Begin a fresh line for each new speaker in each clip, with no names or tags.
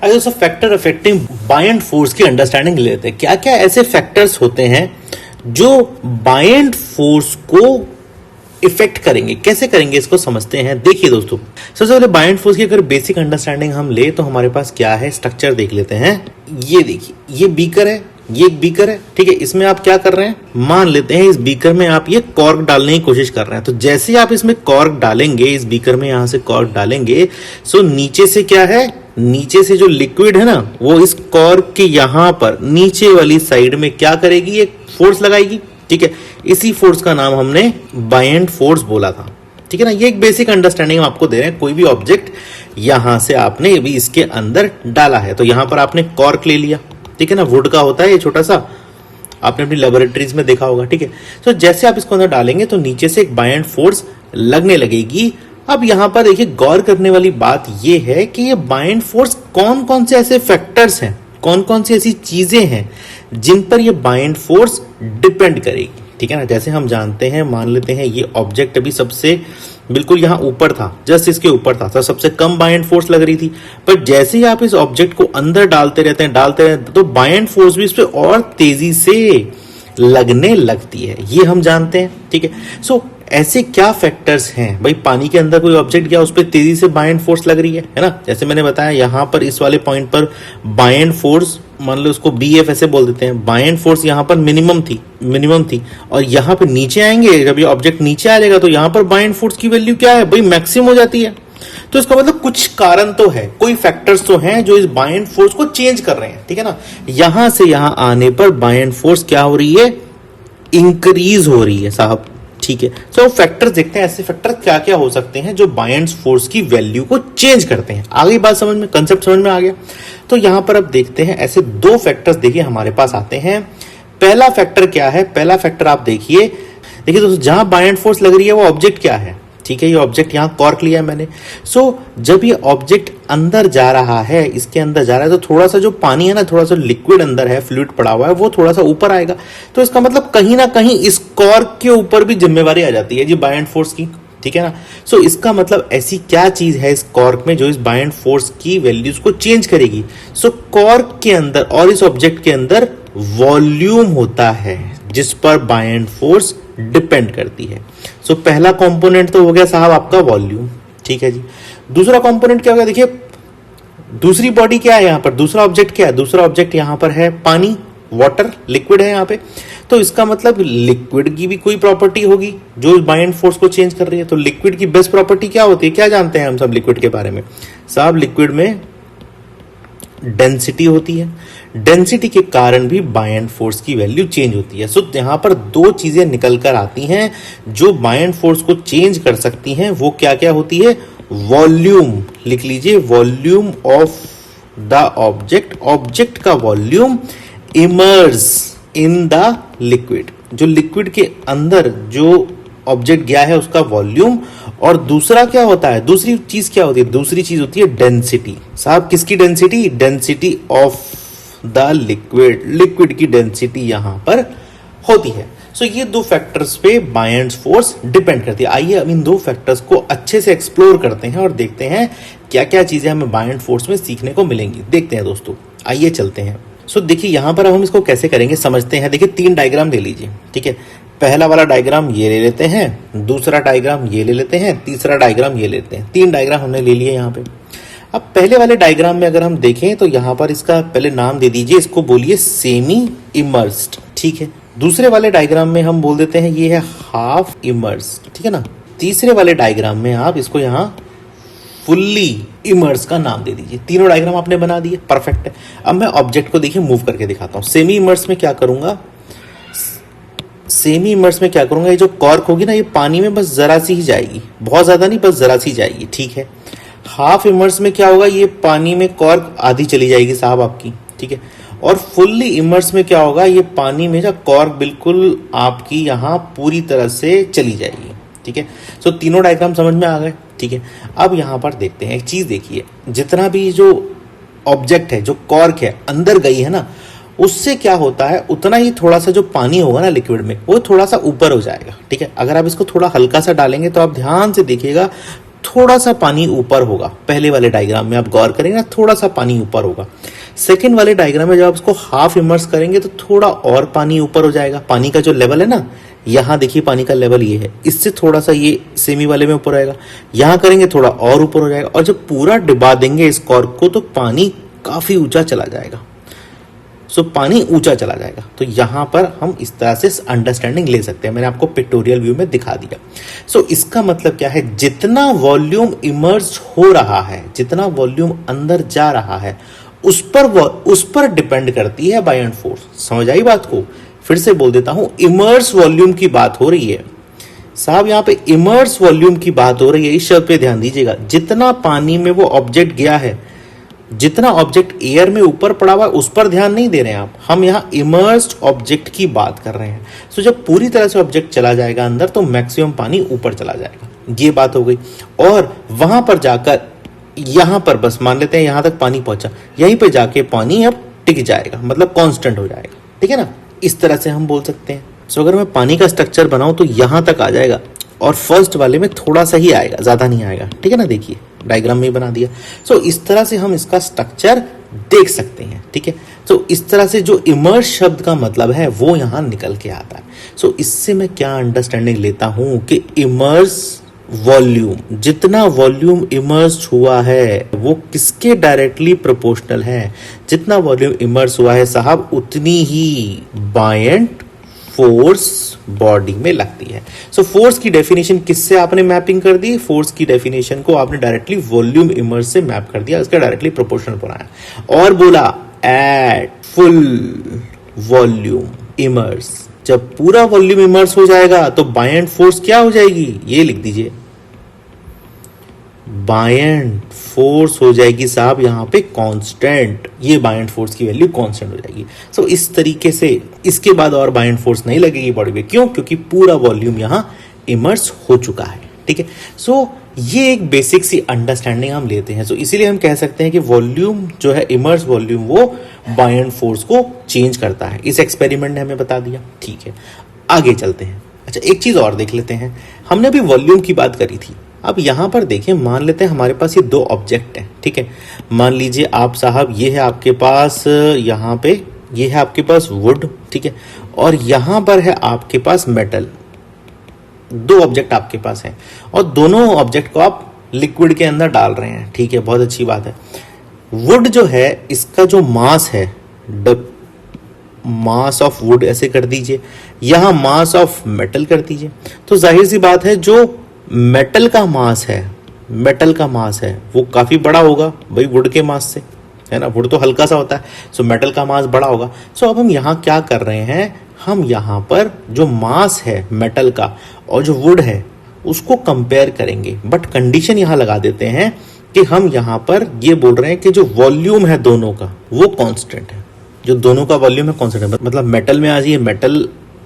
अगर दोस्तों factor affecting buoyant force की अंडरस्टैंडिंग लेते हैं, क्या क्या ऐसे फैक्टर्स होते हैं जो बायंट फोर्स को इफेक्ट करेंगे, कैसे करेंगे इसको समझते हैं। देखिए दोस्तों, सबसे पहले बायंट फोर्स की अगर बेसिक अंडरस्टैंडिंग हम ले तो हमारे पास क्या है, स्ट्रक्चर देख लेते हैं। ये देखिए, ये बीकर है, ये एक बीकर है, ठीक है। इसमें आप क्या कर रहे हैं, मान लेते हैं इस बीकर में आप ये कॉर्क डालने की कोशिश कर रहे हैं। तो जैसे आप इसमें कॉर्क डालेंगे, इस बीकर में यहां से कॉर्क डालेंगे, सो नीचे से क्या है, नीचे से जो लिक्विड है ना, वो इस कॉर्क के यहां पर नीचे वाली साइड में क्या करेगी, एक फोर्स लगाएगी, ठीक है। इसी फोर्स का नाम हमने बायंट फोर्स बोला था, ठीक है ना। ये एक बेसिक अंडरस्टैंडिंग हम आपको दे रहे हैं। कोई भी ऑब्जेक्ट यहां से आपने अभी इसके अंदर डाला है, तो यहां पर आपने कॉर्क ले लिया, ठीक है ना। वुड का होता है ये छोटा सा, आपने अपनी लेबोरेटरीज में देखा होगा, ठीक है। तो जैसे आप इसको अंदर डालेंगे तो नीचे से एक बायंट फोर्स लगने लगेगी। अब यहां पर देखिए, गौर करने वाली बात यह है कि ये बायंट फोर्स कौन कौन से ऐसे फैक्टर्स हैं, कौन कौन सी ऐसी चीजें हैं जिन पर ये बायंट फोर्स डिपेंड करेगी, ठीक है ना। जैसे हम जानते हैं, मान लेते हैं ये ऑब्जेक्ट अभी सबसे बिल्कुल यहां ऊपर था, जस्ट इसके ऊपर था, तो सबसे कम बायंट फोर्स लग रही थी। पर जैसे ही आप इस ऑब्जेक्ट को अंदर डालते रहते हैं तो बायंट फोर्स भी इस पे और तेजी से लगने लगती है, ये हम जानते हैं, ठीक है। सो ऐसे क्या फैक्टर्स हैं भाई, पानी के अंदर कोई ऑब्जेक्ट गया, उस पर तेजी से बायंट फोर्स लग रही है ना। जैसे मैंने बताया, यहां पर इस वाले पॉइंट पर बायंट फोर्स, मान लो उसको BF ऐसे बोल देते हैं, बायंट फोर्स यहां पर मिनिमम थी, और यहां पर नीचे आएंगे, जब ये ऑब्जेक्ट नीचे आ जाएगा तो यहां पर बायंट फोर्स की वैल्यू क्या है भाई, मैक्सिमम हो जाती है। तो इसका मतलब कुछ कारण तो है, कोई फैक्टर्स तो हैं जो इस बायंट फोर्स को चेंज कर रहे हैं, ठीक है ना। यहां से यहां आने पर बायंट फोर्स क्या हो रही है, इंक्रीज हो रही है साहब, ठीक है। तो फैक्टर्स देखते हैं, ऐसे फैक्टर क्या क्या हो सकते हैं जो बायंट फोर्स की वैल्यू को चेंज करते हैं। आगे बात समझ में, कंसेप्ट समझ में आ गया। तो यहां पर अब देखते हैं, ऐसे दो फैक्टर्स देखिए हमारे पास आते हैं। पहला फैक्टर क्या है, पहला फैक्टर आप देखिए दोस्तों, जहां बायंट फोर्स लग रही है वो ऑब्जेक्ट क्या है, ठीक है। ये ऑब्जेक्ट यहां कॉर्क लिया है मैंने। सो जब ये ऑब्जेक्ट अंदर जा रहा है, इसके अंदर जा रहा है, तो थोड़ा सा जो पानी है ना, थोड़ा सा लिक्विड अंदर है, फ्लूइड पड़ा हुआ है, वो थोड़ा सा ऊपर आएगा। तो इसका मतलब कहीं ना कहीं इस कॉर्क के ऊपर भी जिम्मेवारी आ जाती है जी बायंट फोर्स की, ठीक है ना। सो इसका मतलब ऐसी क्या चीज है इस कॉर्क में जो इस बायंट फोर्स की वैल्यूज को चेंज करेगी। सो कॉर्क के अंदर और इस ऑब्जेक्ट के अंदर वॉल्यूम होता है जिस पर बायंट फोर्स डिपेंड करती है। सो पहला कंपोनेंट तो हो गया साहब आपका वॉल्यूम, ठीक है जी। दूसरा कंपोनेंट क्या होगा, देखिए दूसरी बॉडी क्या है, यहां पर दूसरा ऑब्जेक्ट क्या है, दूसरा ऑब्जेक्ट यहां पर है पानी, वाटर, लिक्विड है यहां पे। तो इसका मतलब लिक्विड की भी कोई प्रॉपर्टी होगी जो बायंट फोर्स को चेंज कर रही है। तो लिक्विड की बेस्ट प्रॉपर्टी क्या होती है, क्या जानते हैं हम सब लिक्विड के बारे में साहब, लिक्विड में डेंसिटी होती है, डेंसिटी के कारण भी बायंट फोर्स की वैल्यू चेंज होती है। सो यहां पर दो चीजें निकल कर आती हैं जो बायंट फोर्स को चेंज कर सकती हैं। वो क्या क्या होती है, वॉल्यूम, लिख लीजिए, volume of the object, object का volume emerge in the liquid, जो लिक्विड के अंदर जो ऑब्जेक्ट गया है उसका वॉल्यूम। और दूसरा क्या होता है, दूसरी चीज क्या होती है, दूसरी चीज होती है डेंसिटी साहब। किसकी density, density of the liquid, liquid की डेंसिटी यहां पर होती है। सो ये दो फैक्टर्स पे बायंट फोर्स डिपेंड करती है। आइए अब इन दो फैक्टर्स को अच्छे से एक्सप्लोर करते हैं और देखते हैं क्या क्या चीजें हमें बायंट फोर्स में सीखने को मिलेंगी। देखते हैं दोस्तों, आइए चलते हैं। सो देखिए यहां पर अब हम इसको कैसे करेंगे समझते हैं। देखिए तीन डायग्राम ले लीजिए, ठीक है। पहला वाला डायग्राम ये ले लेते हैं, दूसरा डायग्राम ये ले लेते हैं, तीसरा डायग्राम ये लेते हैं। तीन डायग्राम हमने ले लिए यहाँ पे। अब पहले वाले डायग्राम में अगर हम देखें तो यहाँ पर इसका पहले नाम दे दीजिए, इसको बोलिए सेमी इमर्स्ड, ठीक है। दूसरे वाले डायग्राम में हम बोल देते हैं ये है हाफ इमर्स्ड, ठीक है ना। तीसरे वाले डायग्राम में आप इसको यहाँ फुल्ली इमर्स का नाम दे दीजिए। तीनों डायग्राम आपने बना दिए, परफेक्ट है। अब मैं ऑब्जेक्ट को देखिए मूव करके दिखाता हूँ। सेमी इमर्स में क्या करूंगा, सेमी इमर्स में क्या करूंगा, ये जो कॉर्क होगी ना, ये पानी में बस जरा सी ही जाएगी, बहुत ज्यादा नहीं, बस जरा सी जाएगी, ठीक है। हाफ इमर्स में क्या होगा, ये पानी में कॉर्क आधी चली जाएगी साहब आपकी, ठीक है। और फुल्ली इमर्स में क्या होगा, ये पानी में जो कॉर्क बिल्कुल आपकी यहाँ पूरी तरह से चली जाएगी, ठीक है। सो तीनों डायग्राम समझ में आ गए, ठीक है। अब यहाँ पर देखते हैं एक चीज, देखिए जितना भी जो ऑब्जेक्ट है, जो कॉर्क है अंदर गई है ना, उससे क्या होता है, उतना ही थोड़ा सा जो पानी होगा ना लिक्विड में, वो थोड़ा सा ऊपर हो जाएगा, ठीक है। अगर आप इसको थोड़ा हल्का सा डालेंगे तो आप ध्यान से देखिएगा, थोड़ा सा पानी ऊपर होगा। पहले वाले डायग्राम में आप गौर करेंगे ना, थोड़ा सा पानी ऊपर होगा। सेकेंड वाले डायग्राम में जब आप इसको हाफ इमर्स करेंगे तो थोड़ा और पानी ऊपर हो जाएगा। पानी का जो लेवल है ना, यहां देखिए पानी का लेवल ये है, इससे थोड़ा सा ये सेमी वाले में ऊपर आएगा। यहां करेंगे थोड़ा और ऊपर हो जाएगा, और जब पूरा डिबा देंगे इस कॉर्क को तो पानी काफी ऊंचा चला जाएगा। सो पानी ऊंचा चला जाएगा। तो यहां पर हम इस तरह से अंडरस्टैंडिंग ले सकते हैं। मैंने आपको पिक्टोरियल व्यू में दिखा दिया। सो इसका मतलब क्या है, जितना वॉल्यूम इमर्ज हो रहा है, जितना वॉल्यूम अंदर जा रहा है, उस पर डिपेंड करती है बायंट फोर्स। समझ आई बात को? फिर से बोल देता हूं, इमर्स वॉल्यूम की बात हो रही है साहब, यहां पे इमर्स वॉल्यूम की बात हो रही है। इस शब्द पे ध्यान दीजिएगा। जितना पानी में वो ऑब्जेक्ट गया है, जितना ऑब्जेक्ट एयर में ऊपर पड़ा हुआ है, उस पर ध्यान नहीं दे रहे हैं आप। हम यहां इमर्स्ड ऑब्जेक्ट की बात कर रहे हैं। सो जब पूरी तरह से ऑब्जेक्ट चला जाएगा अंदर तो मैक्सिमम पानी ऊपर चला जाएगा। ये बात हो गई। और वहां पर जाकर यहां पर बस मान लेते हैं यहां तक पानी पहुंचा, यहीं पे जाके पानी अब टिक जाएगा, मतलब कांस्टेंट हो जाएगा। ठीक है ना? इस तरह से हम बोल सकते हैं। सो अगर मैं पानी का स्ट्रक्चर बनाऊं तो यहां तक आ जाएगा, और फर्स्ट वाले में थोड़ा सा ही आएगा, ज्यादा नहीं आएगा। ठीक है ना? देखिए डायग्राम में बना दिया। सो इस तरह से हम इसका स्ट्रक्चर देख सकते हैं। ठीक है? सो इस तरह से जो इमर्स शब्द का मतलब है वो यहां निकल के आता है। सो इससे मैं क्या अंडरस्टैंडिंग लेता हूं कि इमर्स वॉल्यूम, जितना वॉल्यूम इमर्स हुआ है वो किसके डायरेक्टली प्रोपोर्शनल है। जितना वॉल्यूम इमर्स हुआ है साहब, उतनी ही बायंट फोर्स बॉडी में लगती है। सो फोर्स की डेफिनेशन किससे आपने मैपिंग कर दी? फोर्स की डेफिनेशन को आपने डायरेक्टली वॉल्यूम इमर्स से मैप कर दिया, उसका डायरेक्टली प्रोपोर्शनल बनाया और बोला एट फुल वॉल्यूम इमर्स। जब पूरा वॉल्यूम इमर्स हो जाएगा तो बायंट फोर्स क्या हो जाएगी? ये लिख दीजिए, बायंट फोर्स हो जाएगी साहब यहां पे कांस्टेंट। ये बायंट फोर्स की वैल्यू कांस्टेंट हो जाएगी। सो इस तरीके से इसके बाद और बायंट फोर्स नहीं लगेगी बॉडी पे। क्यों? क्योंकि पूरा वॉल्यूम यहां इमर्स हो चुका है। ठीक है? सो ये एक बेसिक सी अंडरस्टैंडिंग हम लेते हैं। सो इसीलिए हम कह सकते हैं कि वॉल्यूम जो है, इमर्स वॉल्यूम, वो बायंट फोर्स को चेंज करता है। इस एक्सपेरिमेंट ने हमें बता दिया। ठीक है, आगे चलते हैं। अच्छा, एक चीज और देख लेते हैं। हमने अभी वॉल्यूम की बात करी थी। अब यहां पर देखिए, मान लेते हैं हमारे पास ये दो ऑब्जेक्ट हैं। ठीक है? मान लीजिए आप साहब, ये है आपके पास, यहां पे ये है आपके पास वुड। ठीक है? और यहां पर है आपके पास मेटल। दो ऑब्जेक्ट आपके पास हैं और दोनों ऑब्जेक्ट को आप लिक्विड के अंदर डाल रहे हैं। ठीक है, बहुत अच्छी बात है। वुड जो है, इसका जो मास है, मास ऑफ वुड ऐसे कर दीजिए, यहां मास ऑफ मेटल कर दीजिए। तो जाहिर सी बात है, जो मेटल का मास है वो काफी बड़ा होगा भाई वुड के मास से, है ना? वुड तो हल्का सा होता है, सो मेटल का मास बड़ा होगा। सो अब हम यहां क्या कर रहे हैं, हम यहां पर जो मास है मेटल का और जो वुड है उसको कंपेयर करेंगे। बट कंडीशन यहां लगा देते हैं कि हम यहां पर ये बोल रहे हैं कि जो वॉल्यूम है दोनों का वो कांस्टेंट है। जो दोनों का वॉल्यूम है कांस्टेंट है, मतलब मेटल में आ जाइए,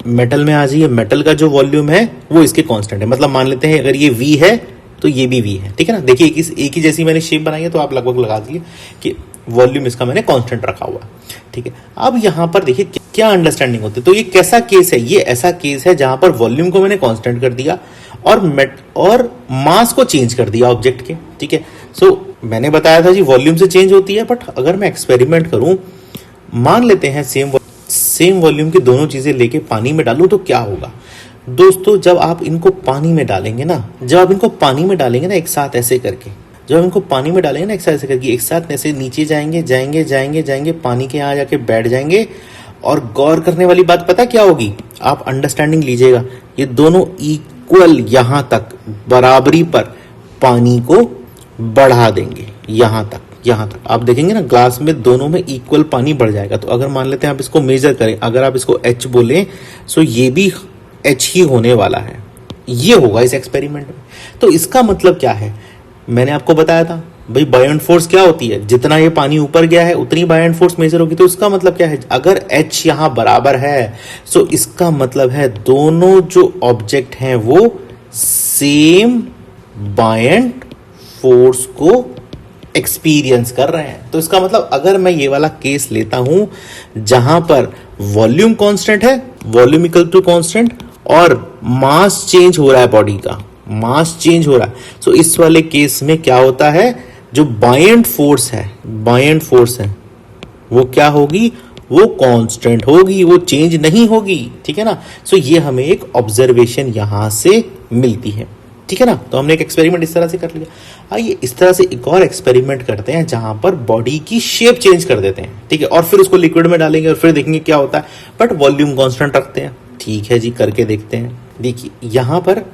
मेटल में आ जाइए, मेटल का जो वॉल्यूम है वो इसके कांस्टेंट है। मतलब मान लेते हैं अगर ये V है तो ये भी V है। ठीक है ना? देखिए एक ही जैसी मैंने शेप बनाई है, तो आप लगभग लगा दीजिए कि वॉल्यूम इसका मैंने कांस्टेंट रखा हुआ है। ठीक है? अब यहां पर देखिए क्या अंडरस्टैंडिंग होती है। तो ये कैसा केस है? ये ऐसा केस है जहां पर वॉल्यूम को मैंने कांस्टेंट कर दिया और मास को चेंज कर दिया ऑब्जेक्ट के। ठीक है? सो मैंने बताया था जी वॉल्यूम से चेंज होती है, बट अगर मैं एक्सपेरिमेंट करूं, मान लेते हैं सेम वॉल्यूम की दोनों चीजें लेके पानी में डालूं तो क्या होगा दोस्तों? जब आप इनको पानी में डालेंगे ना, एक साथ ऐसे करके, एक साथ ऐसे नीचे जाएंगे, पानी के यहाँ जाके बैठ जाएंगे। और गौर करने वाली बात पता क्या होगी? आप अंडरस्टैंडिंग लीजिएगा, ये दोनों इक्वल यहां तक बराबरी पर पानी को बढ़ा देंगे। यहां तक आप देखेंगे ना, ग्लास में दोनों में इक्वल पानी बढ़ जाएगा। तो अगर मान लेते हैं आप इसको मेजर करें, अगर आप इसको H बोलें, सो ये भी H ही होने वाला है। ये होगा इस एक्सपेरिमेंट में। तो इसका मतलब क्या है? मैंने आपको बताया था भाई बायंट फोर्स क्या होती है, जितना ये पानी ऊपर गया है उतनी बायंट फोर्स मेजर होगी। तो इसका मतलब क्या है? अगर H यहां बराबर है, सो इसका मतलब है दोनों जो ऑब्जेक्ट हैं वो सेम बायंट फोर्स को एक्सपीरियंस कर रहे हैं। तो इसका मतलब अगर मैं ये वाला केस लेता हूं जहां पर वॉल्यूम कांस्टेंट है, वॉल्यूम इक्वल टू कांस्टेंट, और मास चेंज हो रहा है बॉडी का, मास चेंज हो रहा है। सो इस वाले केस में क्या होता है, जो बायंट फोर्स है वो क्या होगी, वो कांस्टेंट होगी, वो चेंज नहीं होगी, ठीक है ना। सो ये हमें एक ऑब्जर्वेशन यहां से मिलती है, ठीक है ना। तो हमने एक एक्सपेरिमेंट इस तरह से कर लिया। आइए इस तरह से एक और एक्सपेरिमेंट करते हैं जहां पर बॉडी की शेप चेंज कर देते हैं, ठीक है, और फिर उसको लिक्विड में डालेंगे और फिर देखेंगे क्या होता है, बट वॉल्यूम कांस्टेंट रखते हैं। ठीक है जी, करके देखते हैं। देखिए यहां पर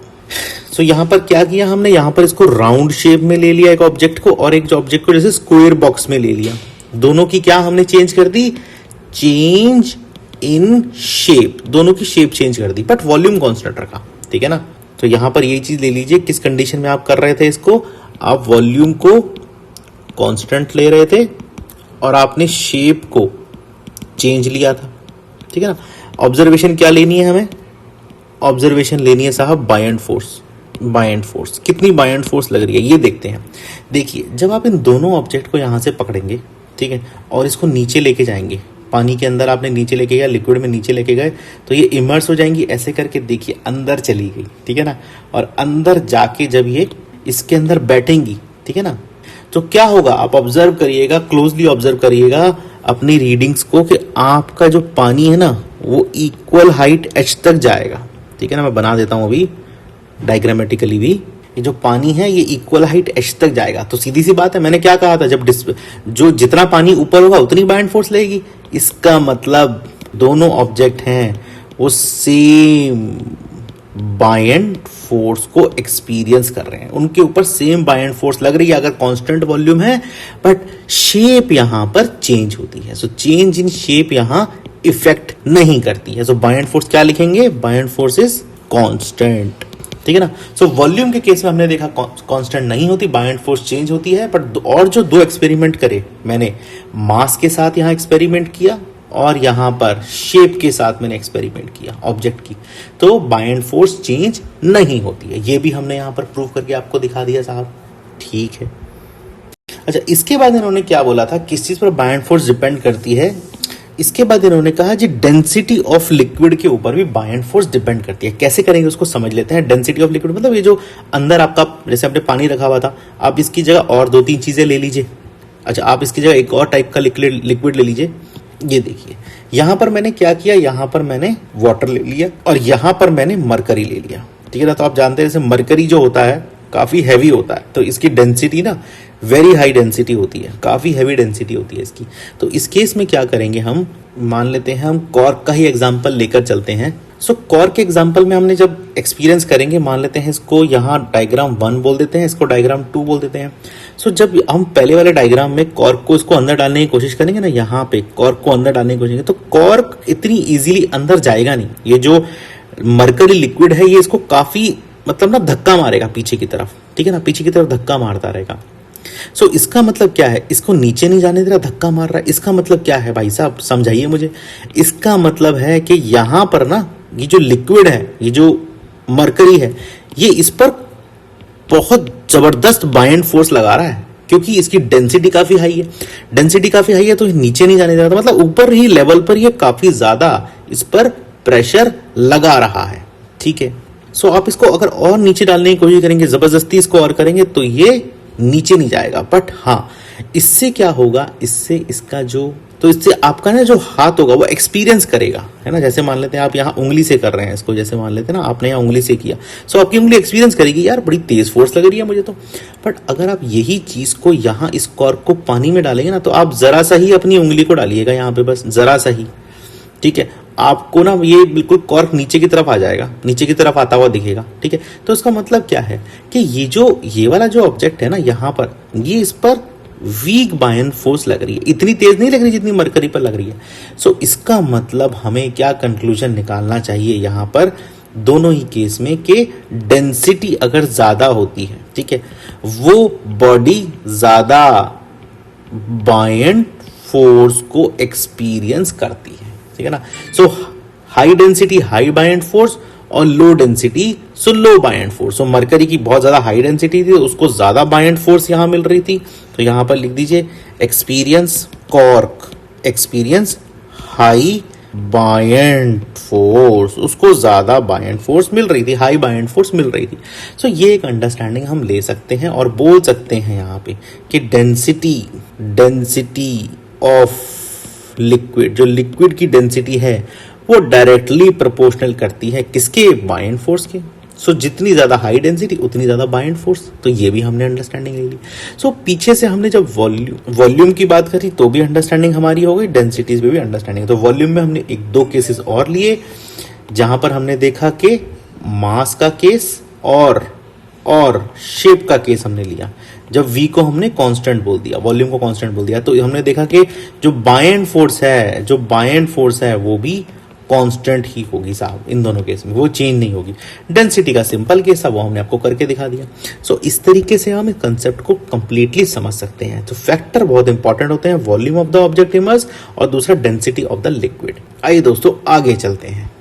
यहां पर क्या किया हमने, यहां पर इसको राउंड शेप में ले लिया एक ऑब्जेक्ट को, और एक ऑब्जेक्ट को जैसे स्क्वायर बॉक्स में ले लिया। दोनों की क्या हमने चेंज कर दी, चेंज इन शेप, दोनों की शेप चेंज कर दी, बट वॉल्यूम कांस्टेंट रखा, ठीक है ना। तो यहां पर ये चीज ले लीजिए, किस कंडीशन में आप कर रहे थे इसको, आप वॉल्यूम को कांस्टेंट ले रहे थे और आपने शेप को चेंज लिया था, ठीक है ना। ऑब्जर्वेशन क्या लेनी है हमें, ऑब्जर्वेशन लेनी है साहब बायंट फोर्स। कितनी बायंट फोर्स लग रही है ये देखते हैं। देखिए जब आप इन दोनों ऑब्जेक्ट को यहां से पकड़ेंगे, ठीक है, और इसको नीचे लेके जाएंगे, पानी के अंदर आपने नीचे लेके गया, लिक्विड में नीचे लेके गए, तो ये इमर्स हो जाएंगी। ऐसे करके देखिए अंदर चली गई, ठीक है ना, और अंदर जाके जब ये इसके अंदर बैठेंगी, ठीक है ना, तो क्या होगा, आप ऑब्जर्व करिएगा, क्लोजली ऑब्जर्व करिएगा अपनी रीडिंग्स को, कि आपका जो पानी है ना वो इक्वल हाइट h तक जाएगा, ठीक है ना। मैं बना देता हूं अभी डायग्रामेटिकली भी, ये जो पानी है ये इक्वल हाइट h तक जाएगा। तो सीधी सी बात है, मैंने क्या कहा था, जब जो जितना पानी ऊपर होगा उतनी बायंट फोर्स लगेगी। इसका मतलब दोनों ऑब्जेक्ट हैं वो सेम बायंट फोर्स को एक्सपीरियंस कर रहे हैं, उनके ऊपर सेम बायंट फोर्स लग रही है, अगर कांस्टेंट वॉल्यूम है, बट शेप यहां पर चेंज होती है। सो चेंज इन शेप यहां इफेक्ट नहीं करती है। सो बायंट फोर्स क्या लिखेंगे, बायंट फोर्स इज कांस्टेंट, ठीक है ना। सो वॉल्यूम के केस में हमने देखा कांस्टेंट नहीं होती, बायंट फोर्स चेंज होती है। बट और जो दो एक्सपेरिमेंट करे मैंने, मास के साथ यहां एक्सपेरिमेंट किया और यहां पर शेप के साथ मैंने एक्सपेरिमेंट किया ऑब्जेक्ट की, तो बायंट फोर्स चेंज नहीं होती है। ये भी हमने यहां पर प्रूव करके आपको दिखा दिया साहब, ठीक है। अच्छा, इसके बाद इन्होंने क्या बोला था, किस चीज पर बायंट फोर्स डिपेंड करती है। इसके बाद इन्होंने कहा जी डेंसिटी ऑफ लिक्विड के ऊपर भी बायंट फोर्स डिपेंड करती है। कैसे करेंगे उसको समझ लेते हैं। डेंसिटी ऑफ लिक्विड मतलब ये जो अंदर आपका, जैसे आपने पानी रखा हुआ था, आप इसकी जगह और 2-3 चीजें ले लीजिए। अच्छा, आप इसकी जगह एक और टाइप का लिक्विड ले लीजिए। ये देखिए यहां पर मैंने क्या किया, यहां पर मैंने वाटर ले लिया और यहां पर मैंने मरकरी ले लिया, ठीक है ना। तो आप जानते हैं जैसे मरकरी जो होता है काफी हैवी होता है, तो इसकी डेंसिटी ना वेरी हाई डेंसिटी होती है, काफी हैवी डेंसिटी होती है इसकी। तो इस केस में क्या करेंगे, हम मान लेते हैं, हम कॉर्क का ही एग्जांपल लेकर चलते हैं। सो कॉर्क के एग्जांपल में हमने जब एक्सपीरियंस करेंगे, मान लेते हैं इसको यहाँ डायग्राम 1 बोल देते हैं, इसको डायग्राम 2 बोल देते हैं। सो जब हम पहले वाले डायग्राम में कॉर्क को इसको अंदर डालने की कोशिश करेंगे ना, यहाँ पे कॉर्क को अंदर डालने की कोशिश करेंगे, तो कॉर्क इतनी इजीली अंदर जाएगा नहीं। ये जो मरकरी लिक्विड है ये इसको काफी मतलब ना धक्का मारेगा पीछे की तरफ, ठीक है ना, पीछे की तरफ धक्का मारता रहेगा। सो इसका मतलब क्या है, इसको नीचे नहीं जाने दे रहा, धक्का मार रहा है। इसका मतलब क्या है भाई साहब, समझाइए मुझे। इसका मतलब है कि यहां पर ना ये जो लिक्विड है, ये जो मरकरी है, ये इस पर बहुत जबरदस्त बायंट फोर्स लगा रहा है, क्योंकि इसकी डेंसिटी काफी हाई है। डेंसिटी काफी हाई है तो नीचे नहीं जाने दे रहा, मतलब ऊपर ही लेवल पर ये काफी ज्यादा इस पर प्रेशर लगा रहा है, ठीक है। सो आप इसको अगर और नीचे डालने की कोशिश करेंगे, जबरदस्ती इसको और करेंगे, तो ये नीचे नहीं जाएगा। बट हाँ, इससे क्या होगा, इससे इसका जो, तो इससे आपका ना जो हाथ होगा वो एक्सपीरियंस करेगा, है ना। जैसे मान लेते हैं आप यहाँ उंगली से कर रहे हैं इसको, जैसे मान लेते हैं ना आपने यहाँ उंगली से किया, सो आपकी उंगली एक्सपीरियंस करेगी, यार बड़ी तेज फोर्स लग रही है मुझे तो। बट अगर आप यही चीज को यहाँ इस कॉर्क को पानी में डालेंगे ना, तो आप जरा सा ही अपनी उंगली को डालिएगा यहाँ पे, बस जरा सा ही, ठीक है, आपको ना ये बिल्कुल कॉर्क नीचे की तरफ आ जाएगा, नीचे की तरफ आता हुआ दिखेगा, ठीक है। तो इसका मतलब क्या है कि ये वाला जो ऑब्जेक्ट है ना यहाँ पर, ये इस पर वीक बायंट फोर्स लग रही है, इतनी तेज नहीं लग रही जितनी मरकरी पर लग रही है। सो इसका मतलब हमें क्या कंक्लूजन निकालना चाहिए यहाँ पर, दोनों ही केस में, कि डेंसिटी अगर ज्यादा होती है, ठीक है, वो बॉडी ज्यादा बायंट फोर्स को एक्सपीरियंस करती है, ठीक है ना। So high density high buoyant force और low density so low buoyant force. So mercury की बहुत ज्यादा हाई डेंसिटी थी, उसको ज्यादा बायंट फोर्स यहां मिल रही थी, तो यहां पर लिख दीजिए experience cork experience high buoyant force, उसको ज्यादा बायंट फोर्स मिल रही थी, हाई बायंट फोर्स मिल रही थी। सो ये एक अंडरस्टैंडिंग हम ले सकते हैं और बोल सकते हैं यहाँ पे कि डेंसिटी ऑफ लिक्विड, जो लिक्विड की डेंसिटी है वो डायरेक्टली प्रोपोर्शनल करती है किसके, बायंट फोर्स के। सो जितनी ज्यादा हाई डेंसिटी उतनी ज्यादा बायंट फोर्स, तो ये भी हमने अंडरस्टैंडिंग ले ली। सो पीछे से हमने जब वॉल्यूम की बात करी तो भी अंडरस्टैंडिंग हमारी हो गई, डेंसिटीज में भी अंडरस्टैंडिंग। तो वॉल्यूम में हमने एक दो केसेस और लिए जहां पर हमने देखा कि मास का केस और शेप का केस हमने लिया। जब v को हमने कांस्टेंट बोल दिया, वॉल्यूम को कांस्टेंट बोल दिया, तो हमने देखा कि जो बायंट फोर्स है वो भी कांस्टेंट ही होगी साहब, इन दोनों केस में वो चेंज नहीं होगी। डेंसिटी का सिंपल केस था, वो हमने आपको करके दिखा दिया। सो इस तरीके से हम इस कंसेप्ट को कंप्लीटली समझ सकते हैं। तो फैक्टर बहुत इंपॉर्टेंट होते हैं, volume of the object immerse और दूसरा डेंसिटी ऑफ द लिक्विड। आइए दोस्तों आगे चलते हैं।